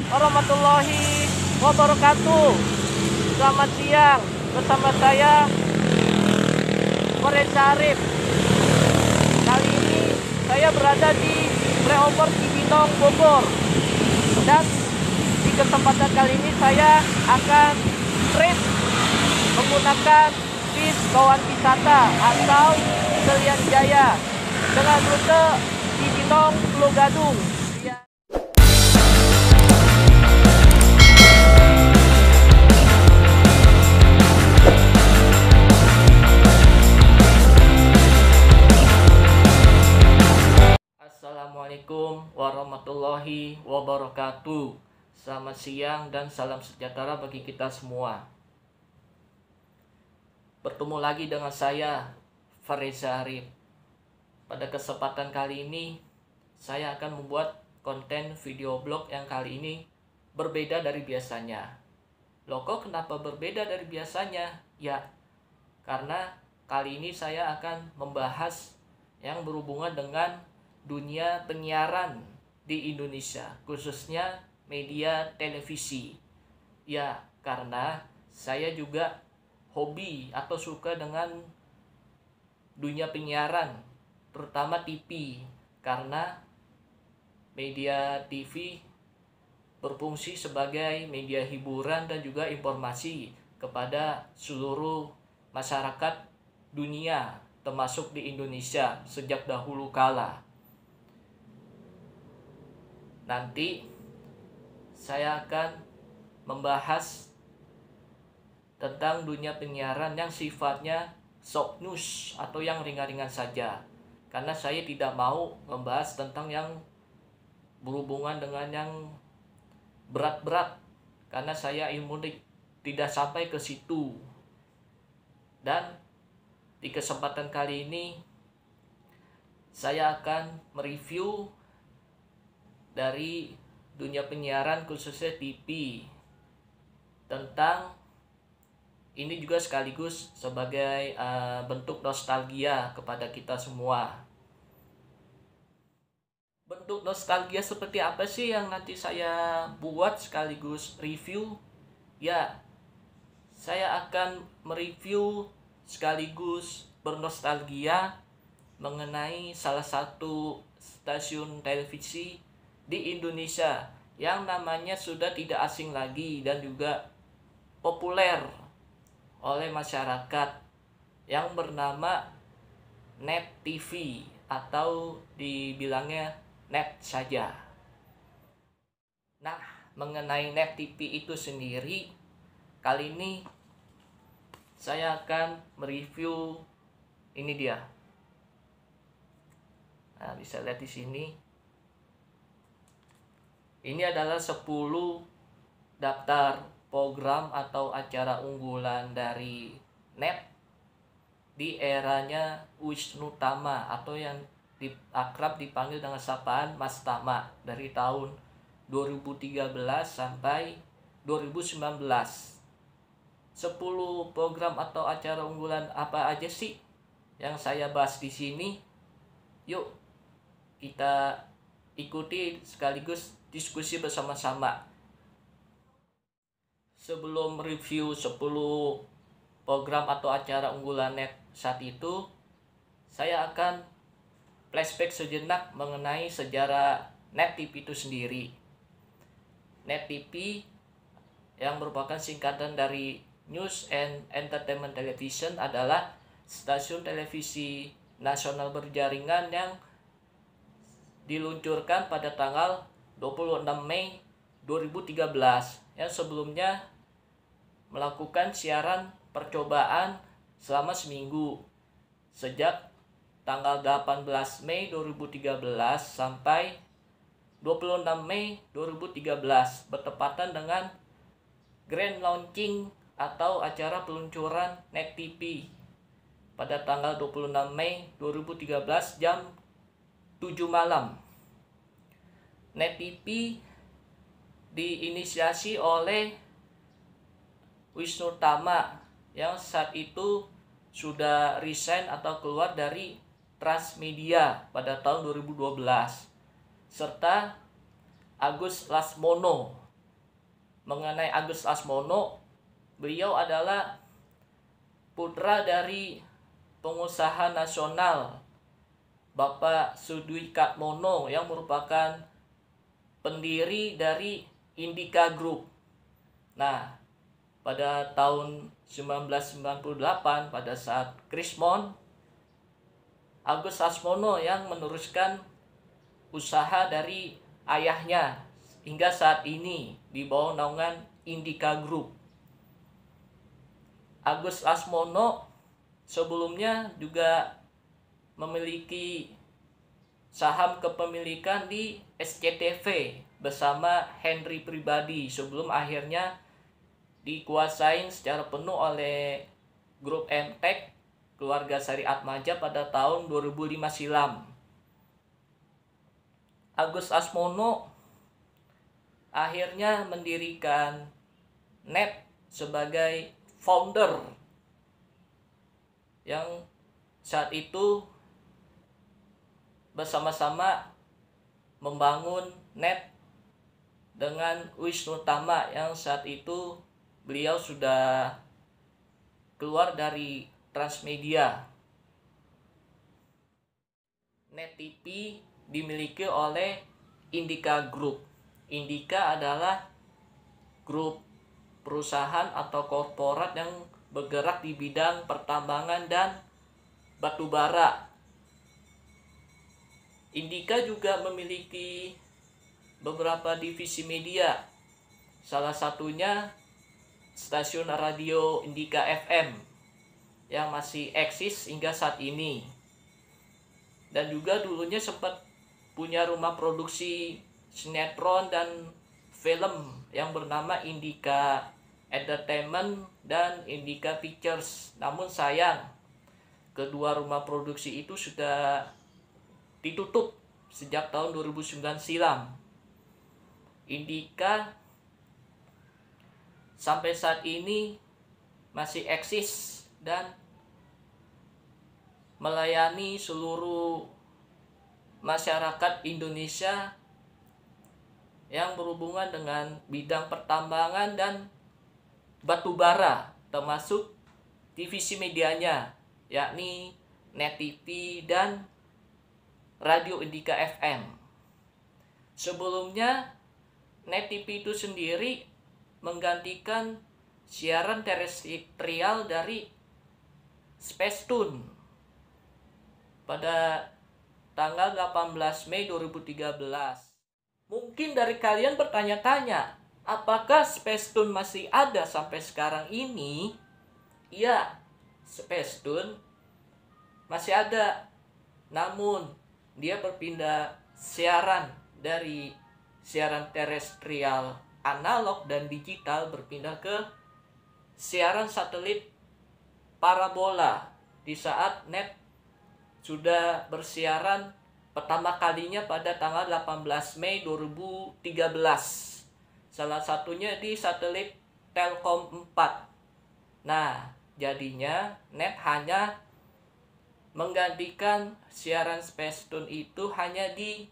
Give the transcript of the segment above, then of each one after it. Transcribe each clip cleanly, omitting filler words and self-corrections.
warahmatullahi wabarakatuh. Selamat siang, bersama saya Farid Syarif. Kali ini saya berada di flyover Cibinong, Bogor. Dan di kesempatan kali ini saya akan trip menggunakan bis kawan wisata atau Selian Jaya dengan rute Cibinong, Pulau Gadung. Assalamualaikum warahmatullahi wabarakatuh. Selamat siang dan salam sejahtera bagi kita semua. Bertemu lagi dengan saya, Farid Syarif. Pada kesempatan kali ini, saya akan membuat konten video blog yang kali ini berbeda dari biasanya. Loh, kok kenapa berbeda dari biasanya? Ya, karena kali ini saya akan membahas yang berhubungan dengan dunia penyiaran di Indonesia, khususnya media televisi. Ya, karena saya juga hobi atau suka dengan dunia penyiaran, terutama TV, karena media TV berfungsi sebagai media hiburan dan juga informasi kepada seluruh masyarakat dunia, termasuk di Indonesia sejak dahulu kala. Nanti saya akan membahas tentang dunia penyiaran yang sifatnya soft news atau yang ringan-ringan saja. Karena saya tidak mau membahas tentang yang berhubungan dengan yang berat-berat, karena saya ilmu tidak sampai ke situ. Dan di kesempatan kali ini saya akan mereview dari dunia penyiaran khususnya TV, tentang ini juga sekaligus sebagai bentuk nostalgia kepada kita semua. Bentuk nostalgia seperti apa sih yang nanti saya buat sekaligus review? Ya, saya akan mereview sekaligus bernostalgia mengenai salah satu stasiun televisi di Indonesia yang namanya sudah tidak asing lagi dan juga populer oleh masyarakat, yang bernama Net TV atau dibilangnya Net saja. Nah, mengenai Net TV itu sendiri, kali ini saya akan mereview ini dia. Nah, bisa lihat di sini. Ini adalah 10 daftar program atau acara unggulan dari Net di eranya Wisnu Tama, atau yang akrab dipanggil dengan sapaan Mas Tama, dari tahun 2013 sampai 2019. 10 program atau acara unggulan apa aja sih yang saya bahas di sini? Yuk kita ikuti sekaligus diskusi bersama-sama. Sebelum review 10 program atau acara unggulan Net saat itu, saya akan flashback sejenak mengenai sejarah Net TV itu sendiri. Net TV yang merupakan singkatan dari News and Entertainment Television adalah stasiun televisi nasional berjaringan yang diluncurkan pada tanggal 26 Mei 2013, yang sebelumnya melakukan siaran percobaan selama seminggu sejak tanggal 18 Mei 2013 sampai 26 Mei 2013, bertepatan dengan grand launching atau acara peluncuran Net TV pada tanggal 26 Mei 2013 jam 7 malam. Net TV diinisiasi oleh Wisnu Tama yang saat itu sudah resign atau keluar dari Transmedia pada tahun 2012, serta Agus Lasmono mengenai Agus Asmono, beliau adalah putra dari pengusaha nasional Bapak Sudwikatmono yang merupakan pendiri dari Indika Group. Nah, pada tahun 1998 pada saat Krismon, Agus Asmono yang meneruskan usaha dari ayahnya hingga saat ini di bawah naungan Indika Group. Agus Asmono sebelumnya juga memiliki saham kepemilikan di SCTV bersama Henry pribadi sebelum akhirnya dikuasain secara penuh oleh grup MTEK keluarga Sari Atmaja pada tahun 2005 silam. Agus Asmono akhirnya mendirikan NET sebagai founder yang saat itu bersama-sama membangun NET dengan Wisnu Tama yang saat itu beliau sudah keluar dari Transmedia. NET TV dimiliki oleh Indika Group. Indika adalah grup perusahaan atau korporat yang bergerak di bidang pertambangan dan batubara. Indika juga memiliki beberapa divisi media, salah satunya stasiun radio Indika FM yang masih eksis hingga saat ini, dan juga dulunya sempat punya rumah produksi sinetron dan film yang bernama Indika Entertainment dan Indika Pictures. Namun sayang, kedua rumah produksi itu sudah ditutup sejak tahun 2009 silam. Indika sampai saat ini masih eksis dan melayani seluruh masyarakat Indonesia yang berhubungan dengan bidang pertambangan dan batubara, termasuk divisi medianya yakni NET TV dan Radio Indika FM. Sebelumnya NET TV itu sendiri menggantikan siaran terestrial dari Spacetoon pada tanggal 18 Mei 2013. Mungkin dari kalian bertanya-tanya, apakah Spacetoon masih ada sampai sekarang ini? Ya, Spacetoon masih ada. Namun, dia berpindah siaran dari siaran terestrial analog dan digital berpindah ke siaran satelit parabola di saat NET sudah bersiaran pertama kalinya pada tanggal 18 Mei 2013. Salah satunya di satelit Telkom 4. Nah, jadinya NET hanya menggantikan siaran Spacetoon itu hanya di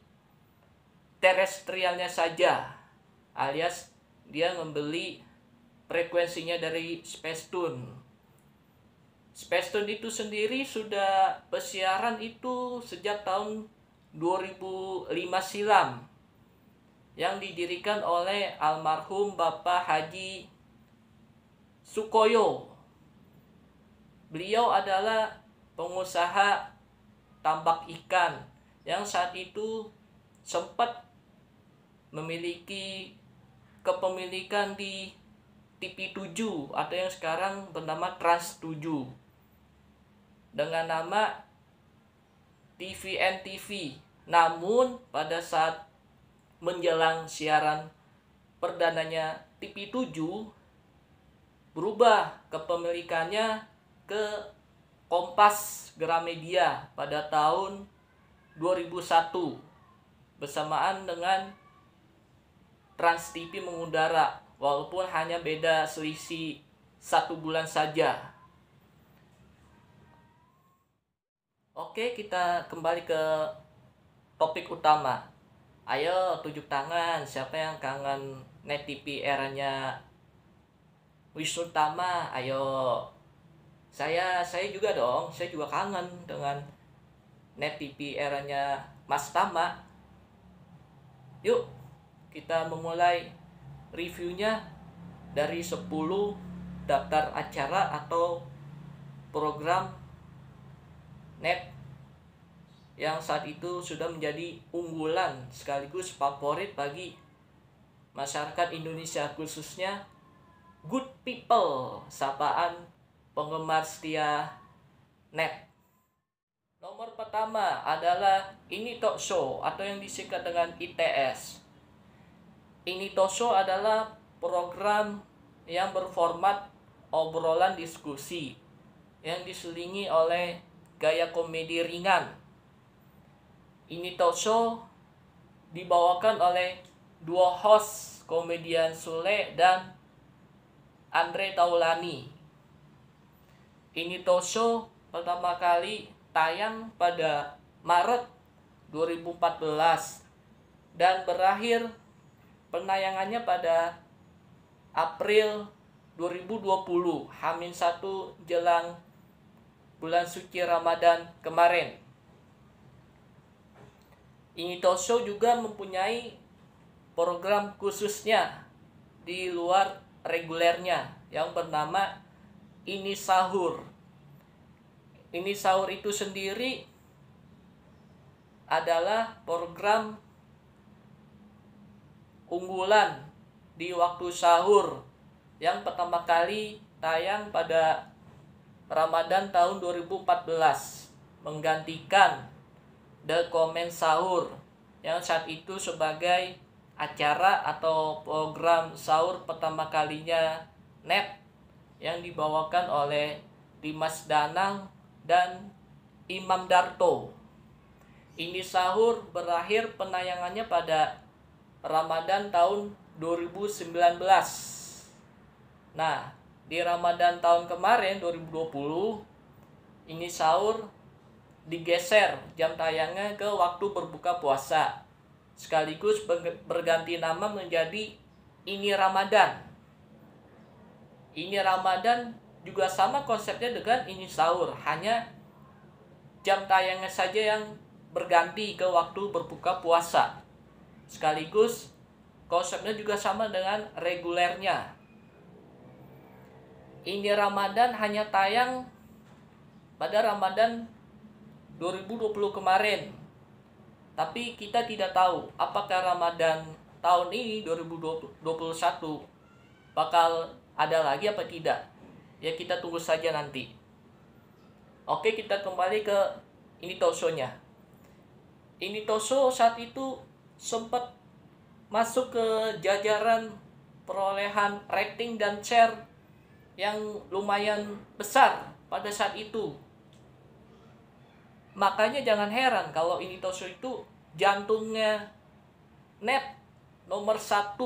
terestrialnya saja, alias dia membeli frekuensinya dari Spacetoon. Spacetoon itu sendiri sudah bersiaran itu sejak tahun 2005 silam yang didirikan oleh almarhum Bapak Haji Sukoyo. Beliau adalah pengusaha tambak ikan yang saat itu sempat memiliki kepemilikan di TV7 atau yang sekarang bernama Trans 7 dengan nama TVN TV. Namun pada saat menjelang siaran perdananya TV7 berubah kepemilikannya ke Kompas Gramedia pada tahun 2001 bersamaan dengan Trans TV mengudara, walaupun hanya beda selisih 1 bulan saja. Oke, kita kembali ke topik utama. Ayo tunjuk tangan siapa yang kangen Net TV eranya Wisnu Tama. Ayo, saya juga dong, saya juga kangen dengan Net TV eranya Mas Tama. Yuk kita memulai reviewnya dari 10 daftar acara atau program net yang saat itu sudah menjadi unggulan sekaligus favorit bagi masyarakat Indonesia, khususnya good people, sapaan penggemar setia net. Nomor pertama adalah Ini Talk Show atau yang disingkat dengan ITS. Ini Talk Show adalah program yang berformat obrolan diskusi yang diselingi oleh gaya komedi ringan. Ini Talk Show dibawakan oleh dua host, komedian Sule dan Andre Taulani. Ini Talk Show pertama kali tayang pada Maret 2014 dan berakhir penayangannya pada April 2020, H-1 jelang bulan suci Ramadan kemarin. Ini Talk Show juga mempunyai program khususnya di luar regulernya yang bernama Ini Sahur. Ini Sahur itu sendiri adalah program unggulan di waktu sahur yang pertama kali tayang pada Ramadan tahun 2014, menggantikan The Comment Sahur yang saat itu sebagai acara atau program sahur pertama kalinya net yang dibawakan oleh Dimas Danang dan Imam Darto. Ini Sahur berakhir penayangannya pada Ramadan tahun 2019. Nah, di Ramadan tahun kemarin 2020, Ini Sahur digeser jam tayangnya ke waktu berbuka puasa, sekaligus berganti nama menjadi Ini Ramadan. Ini Ramadan juga sama konsepnya dengan Ini Sahur, hanya jam tayangnya saja yang berganti ke waktu berbuka puasa, sekaligus konsepnya juga sama dengan regulernya. Ini Ramadan hanya tayang pada Ramadan 2020 kemarin. Tapi kita tidak tahu apakah Ramadan tahun ini 2021 bakal ada lagi apa tidak. Ya kita tunggu saja nanti. Oke, kita kembali ke Ini Talk Show-nya. Ini Talk Show saat itu sempat masuk ke jajaran perolehan rating dan share yang lumayan besar pada saat itu. Makanya jangan heran kalau Ini Talk Show itu jantungnya net nomor 1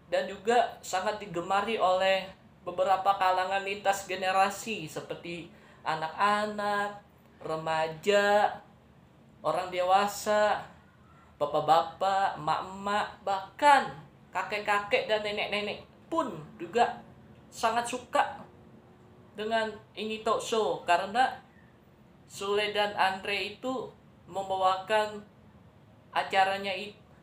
dan juga sangat digemari oleh beberapa kalangan lintas generasi seperti anak-anak, remaja, orang dewasa, bapak-bapak, emak-emak, bahkan kakek-kakek dan nenek-nenek pun juga sangat suka dengan Ini Talk Show karena Sule dan Andre itu membawakan acaranya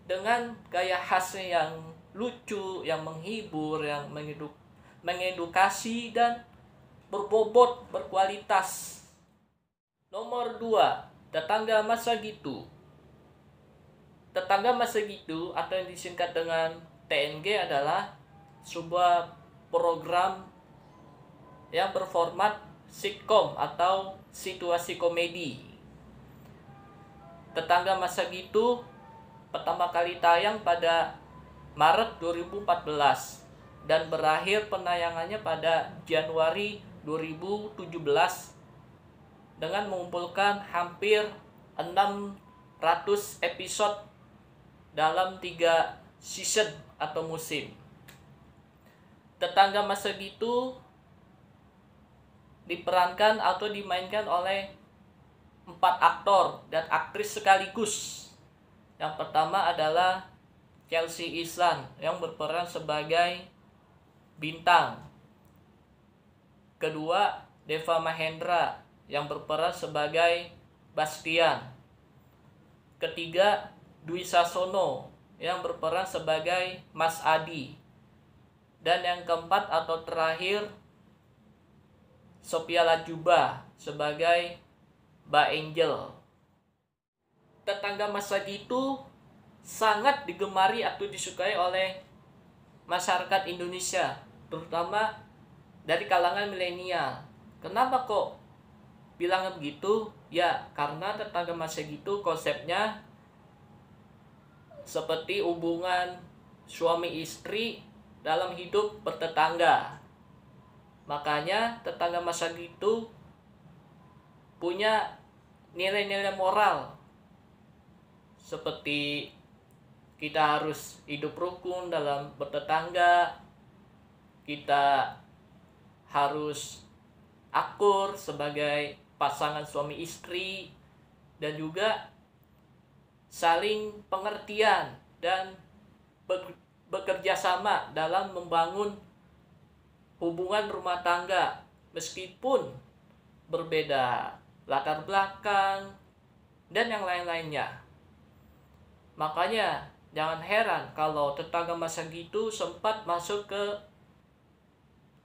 dengan gaya khasnya yang lucu, yang menghibur, yang mengedukasi dan berbobot, berkualitas. Nomor 2, Tetangga Masa Gitu. Tetangga Masa Gitu atau yang disingkat dengan TNG adalah sebuah program yang berformat sitkom atau situasi komedi. Tetangga Masa Gitu pertama kali tayang pada Maret 2014 dan berakhir penayangannya pada Januari 2017 dengan mengumpulkan hampir 600 episode dalam 3 season atau musim. Tetangga Masa Gitu diperankan atau dimainkan oleh 4 aktor dan aktris sekaligus. Yang pertama adalah Chelsea Islan yang berperan sebagai Bintang. Kedua, Deva Mahendra yang berperan sebagai Bastian. Ketiga, Dwi Sasono yang berperan sebagai Mas Adi. Dan yang keempat atau terakhir, Sophia Latjuba sebagai Mbak Angel. Tetangga Masa Gitu sangat digemari atau disukai oleh masyarakat Indonesia, terutama dari kalangan milenial. Kenapa kok bilang begitu? Ya, karena Tetangga Masa Gitu konsepnya seperti hubungan suami istri dalam hidup bertetangga. Makanya Tetangga Masa Gitu punya nilai-nilai moral seperti kita harus hidup rukun dalam bertetangga, kita harus akur sebagai pasangan suami istri, dan juga saling pengertian dan bekerja sama dalam membangun hubungan rumah tangga meskipun berbeda latar belakang dan yang lain-lainnya. Makanya jangan heran kalau Tetangga Masa Gitu sempat masuk ke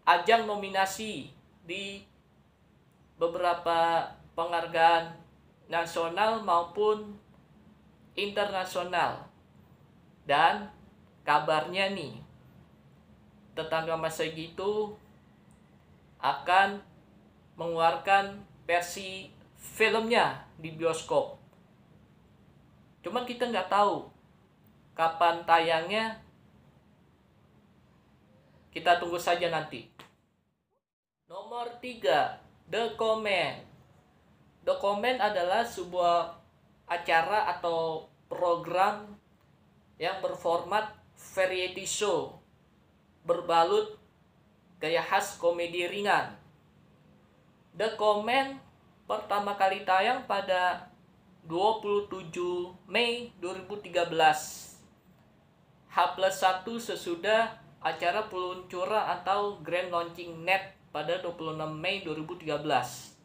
ajang nominasi di beberapa penghargaan nasional maupun internasional. Dan kabarnya nih, Tetangga Masa Gitu akan mengeluarkan versi filmnya di bioskop. Cuman kita nggak tahu kapan tayangnya. Kita tunggu saja nanti. Nomor 3, The Comment. The Comment adalah sebuah acara atau program yang berformat variety show berbalut gaya khas komedi ringan. The Comment pertama kali tayang pada 27 Mei 2013. H+1 sesudah acara peluncuran atau Grand Launching Net pada 26 Mei 2013.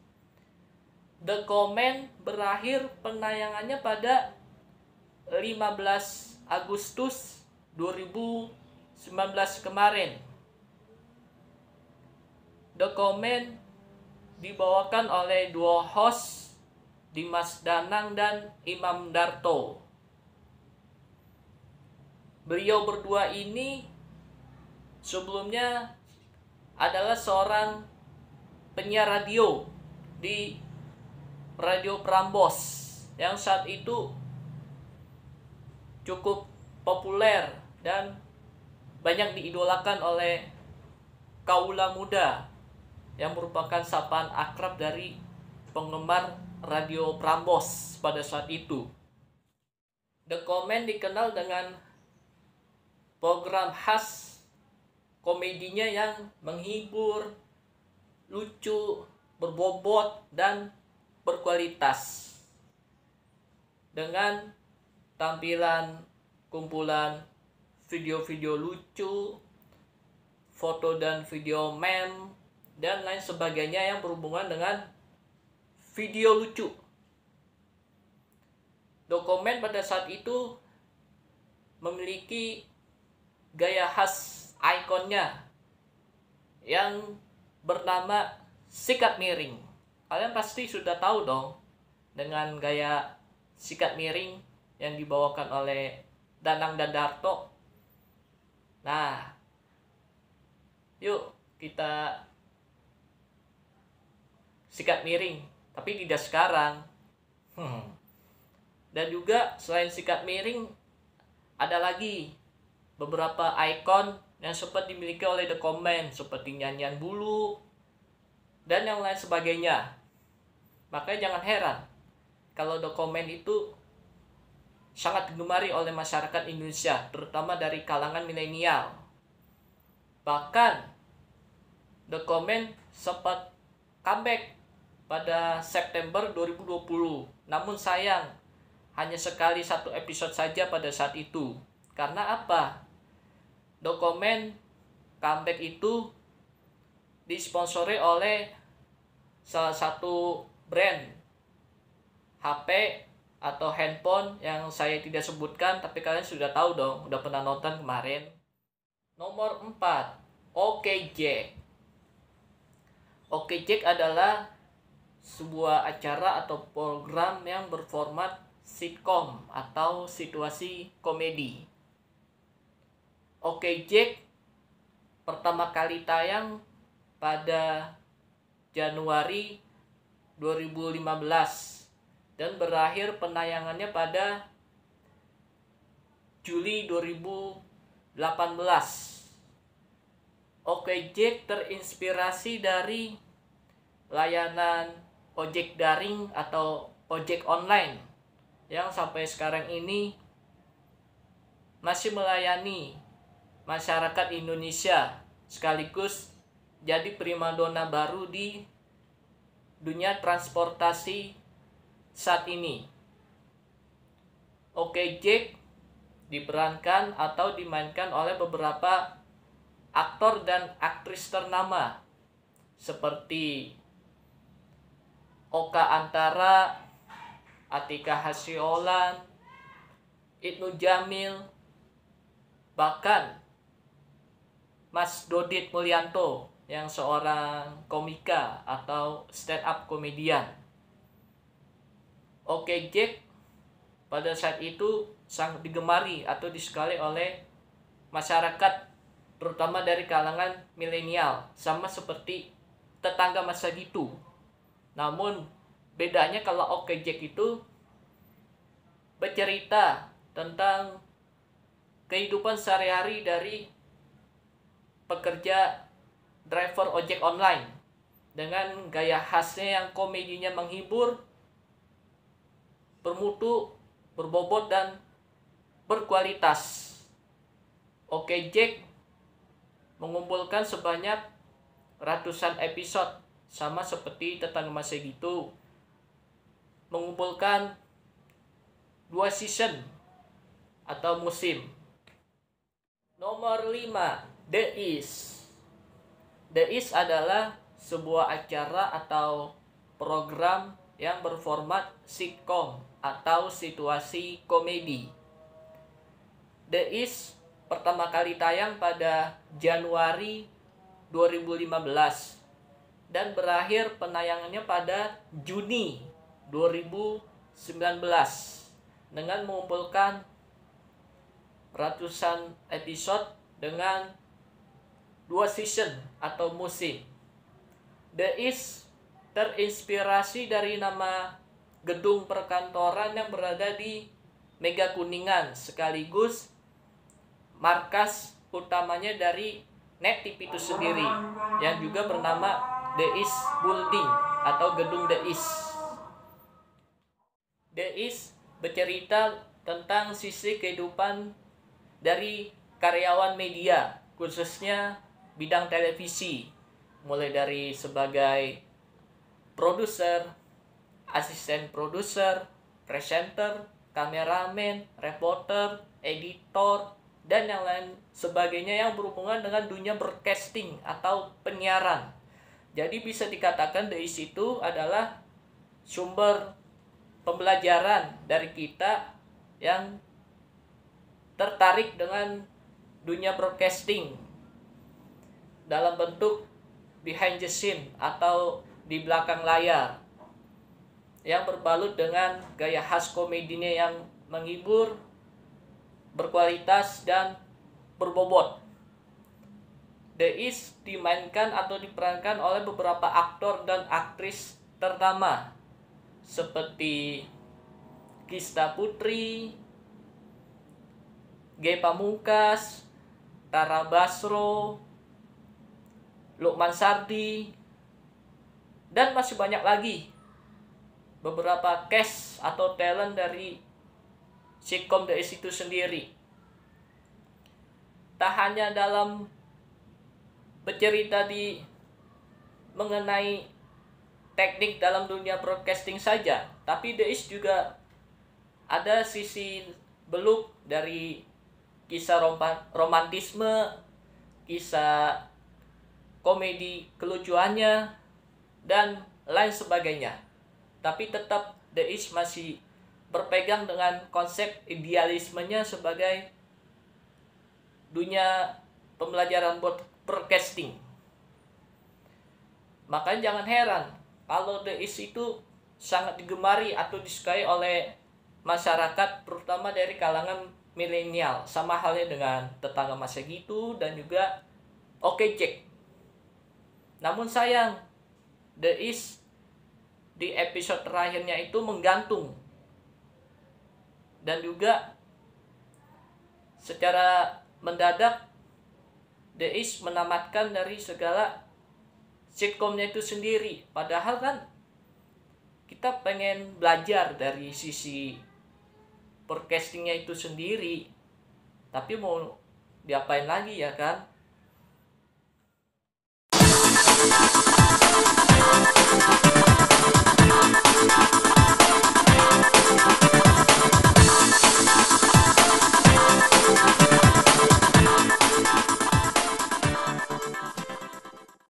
The Comment berakhir penayangannya pada 15 Agustus 2019 kemarin. The Comment dibawakan oleh dua host, Dimas Danang dan Imam Darto. Beliau berdua ini sebelumnya adalah seorang penyiar radio di Radio Prambors yang saat itu cukup populer dan banyak diidolakan oleh kaula muda yang merupakan sapaan akrab dari penggemar Radio Prambors pada saat itu. The Comment dikenal dengan program khas komedinya yang menghibur, lucu, berbobot, dan berkualitas. Dengan tampilan kumpulan video-video lucu, foto dan video meme, dan lain sebagainya yang berhubungan dengan video lucu. The Comment pada saat itu memiliki gaya khas ikonnya yang bernama sikat miring. Kalian pasti sudah tahu dong dengan gaya sikat miring yang dibawakan oleh Danang dan Darto. Nah, yuk kita sikat miring, tapi tidak sekarang. Dan juga selain sikat miring, ada lagi beberapa ikon yang sempat dimiliki oleh The Comment seperti nyanyian bulu dan yang lain sebagainya. Makanya jangan heran kalau The Comment itu sangat digemari oleh masyarakat Indonesia, terutama dari kalangan milenial. Bahkan The Comment sempat comeback pada September 2020. Namun sayang, hanya sekali satu episode saja pada saat itu. Karena apa? Dokumen comeback itu disponsori oleh salah satu brand HP atau handphone yang saya tidak sebutkan, tapi kalian sudah tahu dong, udah pernah nonton kemarin. Nomor 4, OKJ. OKJ adalah sebuah acara atau program yang berformat sitkom atau situasi komedi. OKJ pertama kali tayang pada Januari 2015 dan berakhir penayangannya pada Juli 2018. OKJ terinspirasi dari layanan ojek daring atau ojek online yang sampai sekarang ini masih melayani masyarakat Indonesia, sekaligus jadi primadona baru di dunia transportasi saat ini. OKJ diperankan atau dimainkan oleh beberapa aktor dan aktris ternama seperti Oka Antara, Atika Hasyolan, Ibnu Jamil, bahkan Mas Dodit Mulyanto yang seorang komika atau stand up komedian. OKJ pada saat itu sangat digemari atau disukai oleh masyarakat, terutama dari kalangan milenial, sama seperti tetangga masa gitu. Namun bedanya kalau OKJ itu bercerita tentang kehidupan sehari-hari dari pekerja driver ojek online dengan gaya khasnya yang komedinya menghibur, bermutu, berbobot, dan berkualitas. OKJ mengumpulkan sebanyak ratusan episode, sama seperti tetangga masa gitu, mengumpulkan 2 season atau musim. Nomor 5, The Is. The Is adalah sebuah acara atau program yang berformat sitkom atau situasi komedi. The Is pertama kali tayang pada Januari 2015 dan berakhir penayangannya pada Juni 2019 dengan mengumpulkan ratusan episode dengan 2 season atau musim. The Is terinspirasi dari nama gedung perkantoran yang berada di Mega Kuningan, sekaligus markas utamanya dari Net TV itu sendiri, yang juga bernama The Is Building atau gedung The Is. The Is bercerita tentang sisi kehidupan dari karyawan media, khususnya bidang televisi, mulai dari sebagai produser, asisten produser, presenter, kameramen, reporter, editor, dan yang lain sebagainya yang berhubungan dengan dunia broadcasting atau penyiaran. Jadi bisa dikatakan The Is itu adalah sumber pembelajaran dari kita yang tertarik dengan dunia broadcasting dalam bentuk behind the scene atau di belakang layar, yang berbalut dengan gaya khas komedinya yang menghibur, berkualitas, dan berbobot. The Is dimainkan atau diperankan oleh beberapa aktor dan aktris ternama seperti Gista Putri, Ge Pamungkas, Tara Basro, Lukman Sardi, dan masih banyak lagi beberapa cast atau talent dari sitkom The Is itu sendiri. Tak hanya dalam bercerita mengenai teknik dalam dunia broadcasting saja, tapi The Is juga ada sisi beluk dari kisah romantisme, kisah komedi kelucuannya, dan lain sebagainya. Tapi tetap The Is masih berpegang dengan konsep idealismenya sebagai dunia pembelajaran broadcasting. Makanya jangan heran kalau The Is itu sangat digemari atau disukai oleh masyarakat, terutama dari kalangan milenial, sama halnya dengan Tetangga Masa Gitu dan juga Oke Jack. Namun sayang, The Is di episode terakhirnya itu menggantung, dan juga secara mendadak The Is menamatkan dari segala sitkomnya itu sendiri. Padahal kan kita pengen belajar dari sisi broadcastingnya itu sendiri, tapi mau diapain lagi ya kan.